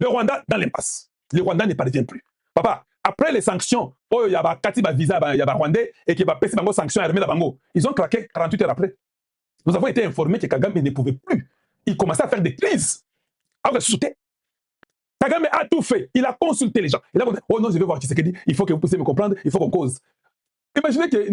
Le Rwanda dans l'impasse. Le Rwanda ne parvient plus. Papa, après les sanctions, il y a Kati visa, il y a Rwandais et qui va passer des sanctions armées la bango. Ils ont craqué 48 heures après. Nous avons été informés que Kagame ne pouvait plus. Il commençait à faire des crises. Alors, sauter. Kagame a tout fait. Il a consulté les gens. Il a dit, oh non, je vais voir Tshisekedi. Il faut que vous puissiez me comprendre. Il faut qu'on cause. Imaginez que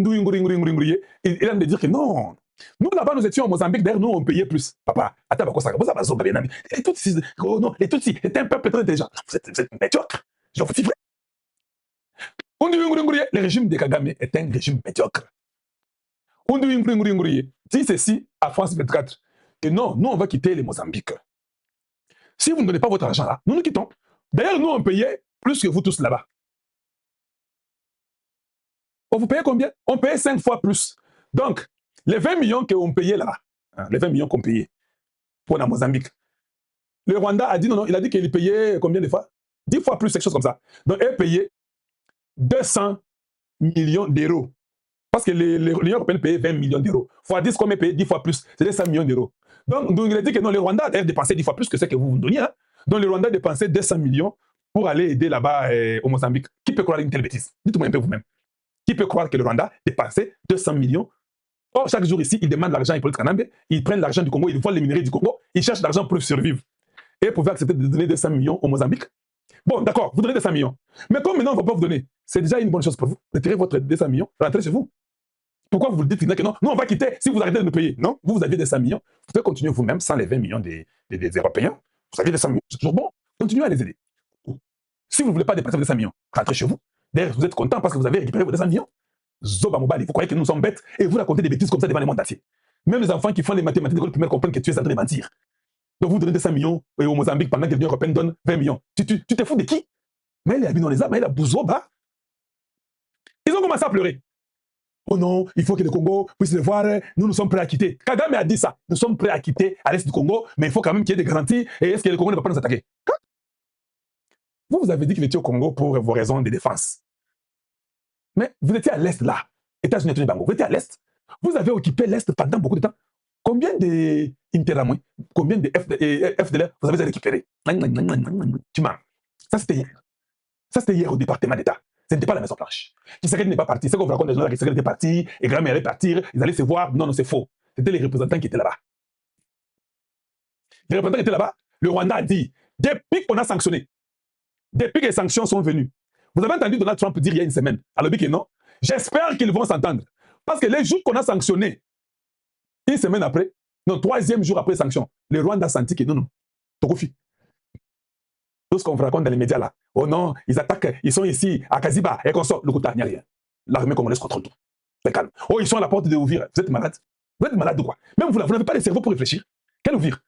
il a de dire que non. Nous, là-bas, nous étions au Mozambique. D'ailleurs, nous, on payait plus. Papa, attends, ça va bien. Les Tutsis, oh non, les Tutsis, c'est un peuple très intelligent. Vous êtes médiocre. Je vous dis vrai. Le régime de Kagame est un régime médiocre. Dit ceci à France 24. Et non, nous, on va quitter le Mozambique. Si vous ne donnez pas votre argent là, nous nous quittons. D'ailleurs, nous, on payait plus que vous tous là-bas. On vous payait combien? On payait 5 fois plus. Donc, les 20 millions qu'on payait là, hein, les 20 millions qu'on payait pour la Mozambique, le Rwanda a dit non, il a dit qu'il payait combien de fois? 10 fois plus, quelque chose comme ça. Donc, il payait 200 millions d'euros. Parce que l'Union européenne payait 20 millions d'euros. Fois 10, comme il payait 10 fois plus, c'était 100 millions d'euros. Donc, il a dit que non, le Rwanda a dépensé 10 fois plus que ce que vous donniez. Hein. Donc, le Rwanda a dépensé 200 millions pour aller aider là-bas au Mozambique. Qui peut croire une telle bêtise? Dites-moi un peu vous-même. Qui peut croire que le Rwanda dépensait 200 millions? Or, chaque jour ici, ils demandent l'argent, ils prennent l'argent du Congo, ils volent les minerais du Congo, ils cherchent l'argent pour survivre. Et vous pouvez accepter de donner 200 millions au Mozambique? Bon, d'accord, vous donnez 200 millions. Mais comme maintenant, on ne va pas vous donner, c'est déjà une bonne chose pour vous. Retirez votre 200 millions, rentrez chez vous. Pourquoi vous dites que non? Non, on va quitter si vous arrêtez de nous payer. Non, vous aviez 200 millions. Vous pouvez continuer vous-même sans les 20 millions des Européens. Vous aviez 200 millions, c'est toujours bon. Continuez à les aider. Si vous ne voulez pas dépasser vos 200 millions, rentrez chez vous. D'ailleurs, vous êtes content parce que vous avez récupéré vos 200 millions. Zoba Mobali, vous croyez que nous sommes bêtes et vous racontez des bêtises comme ça devant les mondes entiers. Même les enfants qui font les mathématiques de l'école primaire comprennent que tu es en train de mentir. Donc vous donnez 200 millions au Mozambique pendant que l'Union européenne donne 20 millions. Tu te fous de qui? Mais il a mis dans les arbres, mais il a Bouzoba. Ils ont commencé à pleurer. Oh non, il faut que le Congo puisse le voir, nous sommes prêts à quitter. Kagame a dit ça, nous sommes prêts à quitter à l'est du Congo, mais il faut quand même qu'il y ait des garanties, et est-ce que le Congo ne va pas nous attaquer? Vous avez dit que vous étiez au Congo pour vos raisons de défense. Mais vous étiez à l'est là, États-Unis, Bango, vous étiez à l'est, vous avez occupé l'est pendant beaucoup de temps. Combien de Interamoué, combien de FDLR vous avez récupéré? Tu m'as. Ça c'était hier. Ça c'était hier au département d'État. Ce n'était pas la Maison Blanche. Tshisekedi n'est pas parti. C'est qu'on vous raconte les gens que Tshisekedi était parti, et Kagame allait partir, ils allaient se voir. Non, non, c'est faux. C'était les représentants qui étaient là-bas. Les représentants qui étaient là-bas, le Rwanda a dit, depuis qu'on a sanctionné, depuis que les sanctions sont venues, vous avez entendu Donald Trump dire il y a une semaine, à l'objet que non, j'espère qu'ils vont s'entendre. Parce que les jours qu'on a sanctionné, une semaine après, non, 3e jour après les sanctions, le Rwanda a senti que non, non, Tokofi. Tout ce qu'on vous raconte dans les médias là, oh non, ils attaquent, ils sont ici, à Kaziba, et qu'on sort, le Kouta, il n'y a rien. L'armée congolaise contrôle tout. C'est calme. Oh, ils sont à la porte de Ouvir. Vous êtes malade? Vous êtes malade ou quoi? Même vous n'avez pas le cerveau pour réfléchir. Quel Ouvir?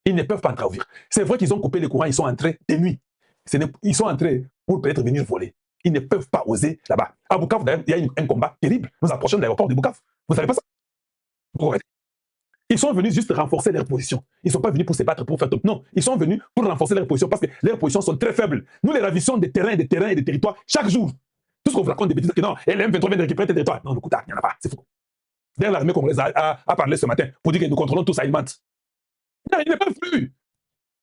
Ils ne peuvent pas entrer à Ouvir. C'est vrai qu'ils ont coupé les courants, ils sont entrés de nuit. Ils sont entrés pour peut-être venir voler. Ils ne peuvent pas oser là-bas. À Bukavu, d'ailleurs, il y a un combat terrible. Nous approchons de l'aéroport de Bukavu. Vous ne savez pas ça? Ils sont venus juste renforcer leur position. Ils ne sont pas venus pour se battre, pour faire top. Non, ils sont venus pour renforcer leur position parce que leurs positions sont très faibles. Nous les ravissons des terrains, des territoires chaque jour. Tout ce qu'on vous raconte des bêtises, que non, et l'M23 vient de récupérer tes territoires. Non, le Kouta, il n'y en a pas, c'est faux. D'ailleurs, l'armée congolaise a parlé ce matin pour dire que nous contrôlons tous Aïmat. Non, ils ne peuvent plus.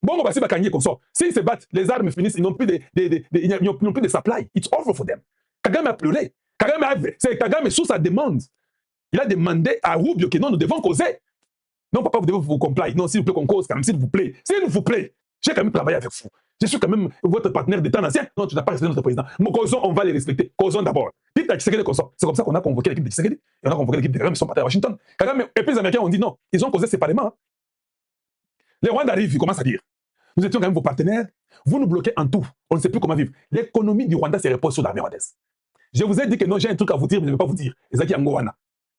Bon, on va se battre comme ça. S'ils se battent, les armes finissent, ils n'ont plus de supply. It's over for them. Kagame a pleuré. Kagame, sous sa demande, il a demandé à Rubio que non, nous devons causer. Non, papa, vous devez vous complaire. Non, s'il vous plaît, qu'on cause quand même, s'il vous plaît. S'il vous plaît. J'ai quand même travaillé avec vous. Je suis quand même votre partenaire de temps ancien. Non, tu n'as pas respecté notre président. Mais causons, on va les respecter. Causons d'abord. Dites à Tshisekedi comme ça. C'est comme ça qu'on a convoqué l'équipe de Tshisekedi. Et on a convoqué l'équipe de Kagame, ils sont partis à Washington. Kagame, et puis les Américains ont dit non. Ils ont causé séparément. Les Rwandais arrivent, ils commencent à dire. Nous étions quand même vos partenaires. Vous nous bloquez en tout. On ne sait plus comment vivre. L'économie du Rwanda se repose sur l'armée rwandaise. Je vous ai dit que non, j'ai un truc à vous dire, mais je ne vais pas vous dire. Ezaki Angowana.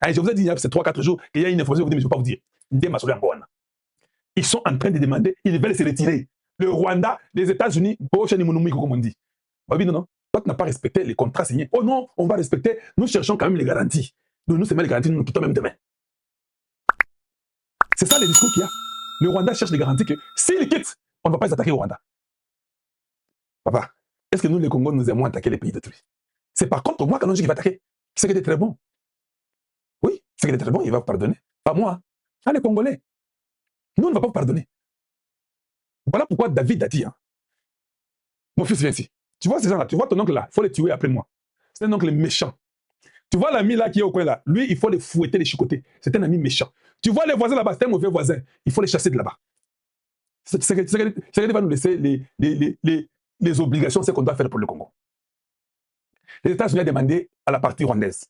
Je vous ai dit il y a ces 3-4 jours qu'il y a une information, mais je ne vais pas vous dire. Ils sont en train de demander, ils veulent se retirer. Le Rwanda, les États-Unis, comme on dit. Oui, non, non. Toi, tu n'as pas respecté les contrats signés. Oh non, on va respecter. Nous cherchons quand même les garanties. Nous, c'est même les garanties, nous quittons même demain. C'est ça le discours qu'il y a. Le Rwanda cherche des garanties que s'il quitte, on ne va pas les attaquer au Rwanda. Papa, est-ce que nous, les Congos, nous aimons attaquer les pays détruits? C'est par contre moi, quand on dit qu'il va attaquer, c'est qu'il est très bon. Oui, c'est qu'il est très bon, il va vous pardonner. Pas moi. Ah, les Congolais. Nous, on ne va pas vous pardonner. Voilà pourquoi David a dit, hein, Mon fils, viens ici. Tu vois ces gens-là, tu vois ton oncle là, il faut les tuer après moi. C'est un oncle méchant. Tu vois l'ami là qui est au coin là, lui, il faut les fouetter, les chicoter. C'est un ami méchant. Tu vois les voisins là-bas, c'est un mauvais voisin. Il faut les chasser de là-bas. C'est ce va nous laisser les obligations, c'est qu'on doit faire pour le Congo. Les États-Unis ont demandé à la partie rwandaise,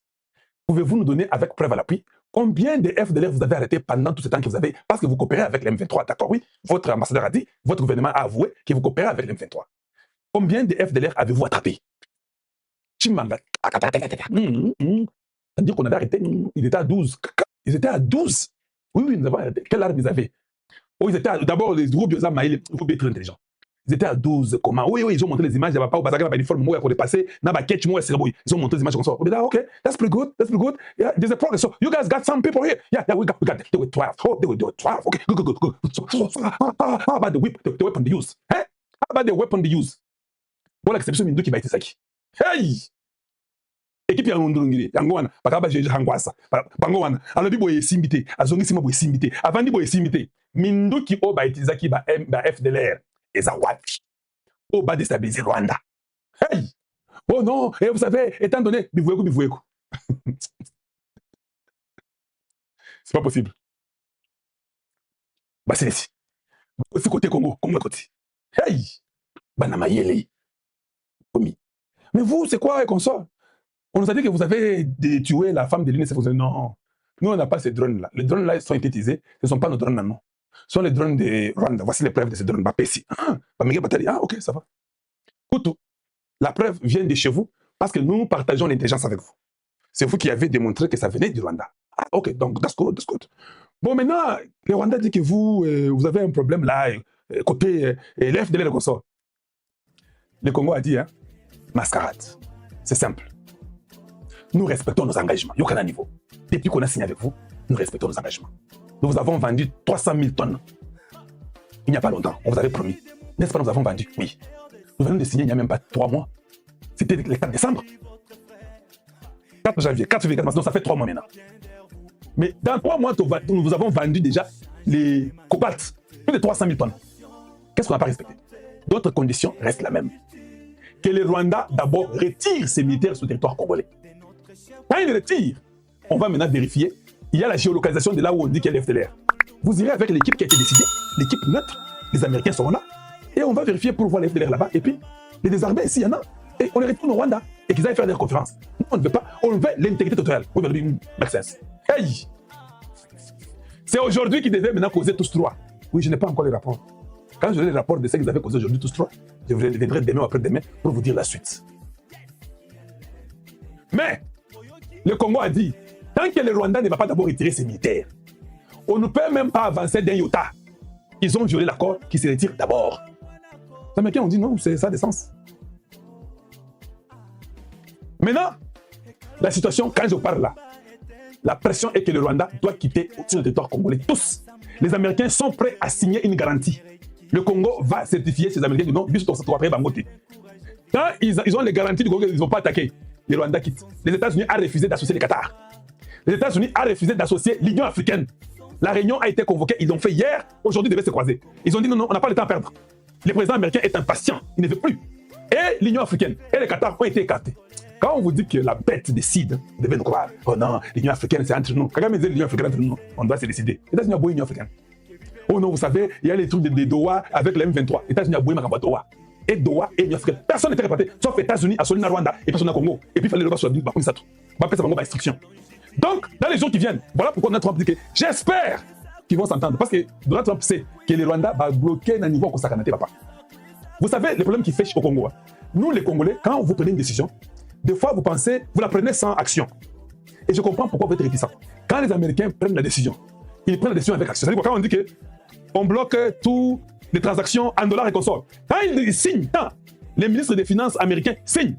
pouvez-vous nous donner avec preuve à l'appui combien de FDLR vous avez arrêté pendant tout ce temps que vous avez, parce que vous coopérez avec les M23, d'accord, oui, votre ambassadeur a dit, votre gouvernement a avoué que vous coopérez avec les M23. Combien de FDLR avez-vous attrapé? Chimanga. C'est-à-dire qu'on avait arrêté, ils étaient à 12. Ils étaient à 12. Oui, nous avons arrêté. Quelle arme ils avaient? Oh, ils étaient d'abord les groupes Maïl, groupes très intelligents. Ils étaient à 12. Comment? Oui, ils ont montré les images. Il n'y avait pas au bazar, il n'y avait pas uniforme. Moi, il passé. Ils ont montré les images comme ça. Okay, that's pretty good. That's pretty good. Yeah, there's a progress. So you guys got some people here. Yeah, we got. They were 12. Oh, they were 12. Okay, good. How about the weapon they use? How about the weapon they use? Bon, l'exception, Mindu qui va être ça qui. Hey! Équipe ya ndungiri yango wana bakaba jeje hangwasa bango wana alobi boye simbité azongisi ma boye simbité avandi boye simbité minduki o ba itizaki ba FDLR eza wapi o ba déstabiliser Rwanda. Hey, oh non, et vous savez, étant donné bivoueko c'est pas possible. Bah c'est ici aussi côté Congo côté. Hey, bana mayele komi. Mais vous c'est quoi consort? On nous a dit que vous avez tué la femme de l'UNICEF. Non, nous on n'a pas ces drones-là. Les drones-là sont synthétisés. Ce ne sont pas nos drones, non. Ce sont les drones de Rwanda. Voici les preuves de ces drones. Ok, ça va. Koutou, la preuve vient de chez vous parce que nous partageons l'intelligence avec vous. C'est vous qui avez démontré que ça venait du Rwanda. Ah, ok, donc that's good. Bon, maintenant, le Rwanda dit que vous avez un problème là, côté l'FDL et le consort. Le Congo a dit, hein, mascarade. C'est simple. Nous respectons nos engagements. Il y a aucun niveau. Depuis qu'on a signé avec vous, nous respectons nos engagements. Nous vous avons vendu 300 000 tonnes. Il n'y a pas longtemps. On vous avait promis. N'est-ce pas, nous avons vendu? Oui. Nous venons de signer il n'y a même pas 3 mois. C'était le 4 décembre. 4 janvier, 4 février, 4 mars. Donc ça fait 3 mois maintenant. Mais dans 3 mois, nous vous avons vendu déjà les cobalt. Plus de 300 000 tonnes. Qu'est-ce qu'on n'a pas respecté? D'autres conditions restent la même. Que le Rwanda, d'abord, retire ses militaires sur le territoire congolais. Quand il retire, on va maintenant vérifier. Il y a la géolocalisation de là où on dit qu'il y a l'FDLR. Vous irez avec l'équipe qui a été décidée, l'équipe neutre, les Américains seront là, et on va vérifier pour voir l'FDLR là-bas. Et puis, les désarmés, ici, il y en a, et on les retourne au Rwanda, et qu'ils aillent faire des conférences. Nous, on ne veut pas, on veut l'intégrité totale. Oui, hey! C'est aujourd'hui qu'ils devaient maintenant causer tous trois. Oui, je n'ai pas encore les rapports. Quand j'aurai les rapports de ce qu'ils avaient causé aujourd'hui tous trois, je vous les donnerai demain ou après-demain pour vous dire la suite. Mais, le Congo a dit, tant que le Rwanda ne va pas d'abord retirer ses militaires, on ne peut même pas avancer d'un iota. Ils ont violé l'accord qui se retire d'abord. Les Américains ont dit non, ça a des sens. Maintenant, la situation, quand je parle là, la pression est que le Rwanda doit quitter le territoire congolais. Tous, les Américains sont prêts à signer une garantie. Le Congo va certifier ces Américains du nom, quand ils ont les garanties du Congo qu'ils ne vont pas attaquer, le Rwanda quitte. Les États-Unis ont refusé d'associer le Qatar. Les États-Unis ont refusé d'associer l'Union africaine. La réunion a été convoquée, ils l'ont fait hier, aujourd'hui ils devaient se croiser. Ils ont dit non, on n'a pas le temps à perdre. Le président américain est impatient, il ne veut plus. Et l'Union africaine et le Qatar ont été écartés. Quand on vous dit que la bête décide, vous devez nous croire. Oh non, l'Union africaine c'est entre nous. Quand on dit l'Union africaine entre nous, on doit se décider. Les États-Unis ont beau l'Union africaine. Oh non, vous savez, il y a les trucs de Doha avec le M23. Les États-Unis ont beau Doha. Et Doha et l'Union africaine. Personne n'était réparti, sauf les États-Unis à Solina Rwanda et personne au Congo. Et puis il fallait le voir sur la ville, on va faire ça par instruction. Donc, dans les jours qui viennent, voilà pourquoi Donald Trump dit que j'espère qu'ils vont s'entendre. Parce que Donald Trump sait que le Rwanda va bloquer un niveau qu'on s'accanaté, papa. Vous savez, le problème qui fait au Congo, nous les Congolais, quand vous prenez une décision, des fois vous pensez, vous la prenez sans action. Et je comprends pourquoi vous êtes réticent. Quand les Américains prennent la décision, ils prennent la décision avec action. C'est-à-dire quand on dit qu'on bloque toutes les transactions en dollars et consorts, quand ils signent, quand les ministres des Finances américains signent,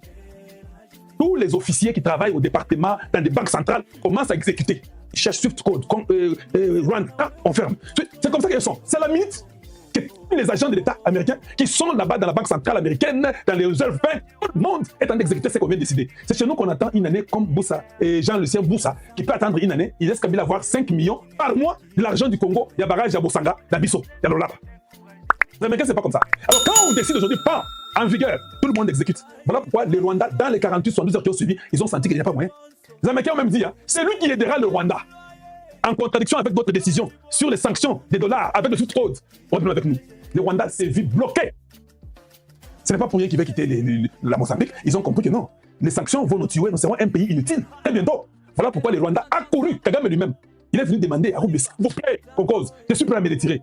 tous les officiers qui travaillent au département, dans des banques centrales, commencent à exécuter. Ils cherchent Swift Code, Run, on ferme. C'est comme ça qu'ils sont. C'est la minute que tous les agents de l'État américain qui sont là-bas dans la banque centrale américaine, dans les réserves banques, tout le monde est en train d'exécuter ce qu'on vient de décider. C'est chez nous qu'on attend une année comme Boussa et Jean-Lucien Boussa, qui peut attendre une année. Il laisse Kabila avoir 5 millions par mois de l'argent du Congo. Il y a barrage, il y a Bosanga, il y a Bisso, il y a Lolaba. Les Américains, c'est pas comme ça. Alors quand on décide aujourd'hui, pas en vigueur. Tout le monde exécute. Voilà pourquoi les Rwandais, dans les 48, 72 heures qui ont suivi, ils ont senti qu'il n'y a pas moyen. Les Américains ont même dit, hein, c'est lui qui aidera le Rwanda. En contradiction avec votre décision sur les sanctions des dollars, avec le sous fraude, revenons avec nous. Le Rwanda s'est vu bloqué. Ce n'est pas pour rien qu'il va quitter la Mozambique. Ils ont compris que non. Les sanctions vont nous tuer, nous serons un pays inutile très bientôt. Voilà pourquoi les Rwandais a couru, Kagame lui-même. Il est venu demander à Roubaix, s'il vous plaît, qu'on cause, je suis prêt à me retirer.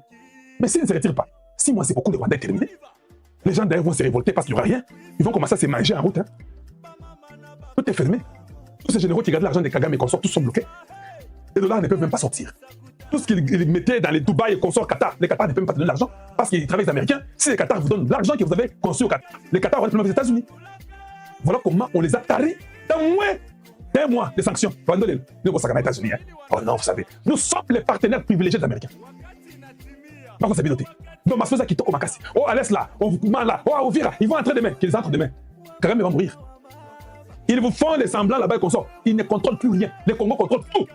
Mais s'il ne se retire pas, 6 mois, c'est beaucoup, le Rwanda est terminé. Les gens d'ailleurs vont se révolter parce qu'il n'y aura rien. Ils vont commencer à se manger en route. Hein. Tout est fermé. Tous ces généraux qui gardent l'argent des Kagame et consorts, tous sont bloqués. Les dollars ne peuvent même pas sortir. Tout ce qu'ils mettaient dans les Dubaï et consorts Qatar, les Qatar ne peuvent même pas donner l'argent parce qu'ils travaillent les Américains. Si les Qatar vous donnent l'argent que vous avez conçu au Qatar, les Qatar vont être les États-Unis. Voilà comment on les a tarés dans moins d'un mois de sanctions. Nous, aux États-Unis. Hein. Oh non, vous savez, nous sommes les partenaires privilégiés des Américains. Par contre, c'est bien noté. Donc, Massoza qui toque au Makassi. Oh, Alès là, oh, Vukman là, oh, Ovira, ils vont entrer demain. Qu'ils entrent demain. Kagame va mourir. Ils vous font les semblants là-bas et qu'on sort. Ils ne contrôlent plus rien. Les Congos contrôlent tout.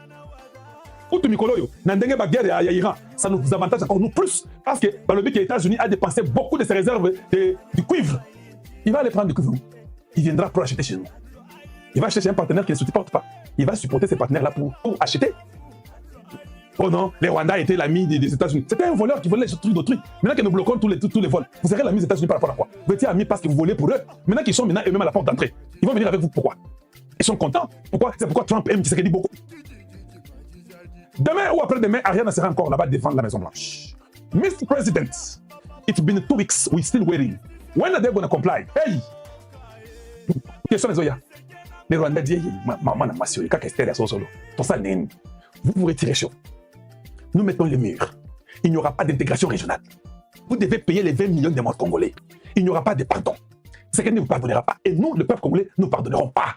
Tout Mikoloyo, Nandenge Baguerre et Iran, ça nous avantage encore nous plus. Parce que le but que les États-Unis a dépensé beaucoup de ses réserves du cuivre. Il va aller prendre du cuivre. Il viendra pour acheter chez nous. Il va chercher un partenaire qui ne supporte pas. Il va supporter ces partenaires-là pour acheter. Oh non, les Rwandais étaient l'ami des États-Unis. C'était un voleur qui volait les trucs d'autrui. Maintenant que nous bloquons tous les vols, vous serez l'ami des États-Unis par rapport à quoi? Vous étiez amis parce que vous volez pour eux. Maintenant qu'ils sont eux-mêmes à la porte d'entrée, ils vont venir avec vous. Pourquoi? Ils sont contents. Pourquoi? C'est pourquoi Trump aime Tshisekedi beaucoup. Demain ou après-demain, Ariana sera encore là-bas défendre la Maison-Blanche. Mr. President, it's been 2 weeks, we're still waiting. When are they going to comply? Hey! Question les Oya. Les Rwandais disent, maman n'a pas su, quand Esther est solo. Pour ça, vous vous retirez chaud. Nous mettons les murs. Il n'y aura pas d'intégration régionale. Vous devez payer les 20 millions de morts congolais. Il n'y aura pas de pardon. Ce qu'elle ne vous pardonnera pas. Et nous, le peuple congolais, nous ne pardonnerons pas.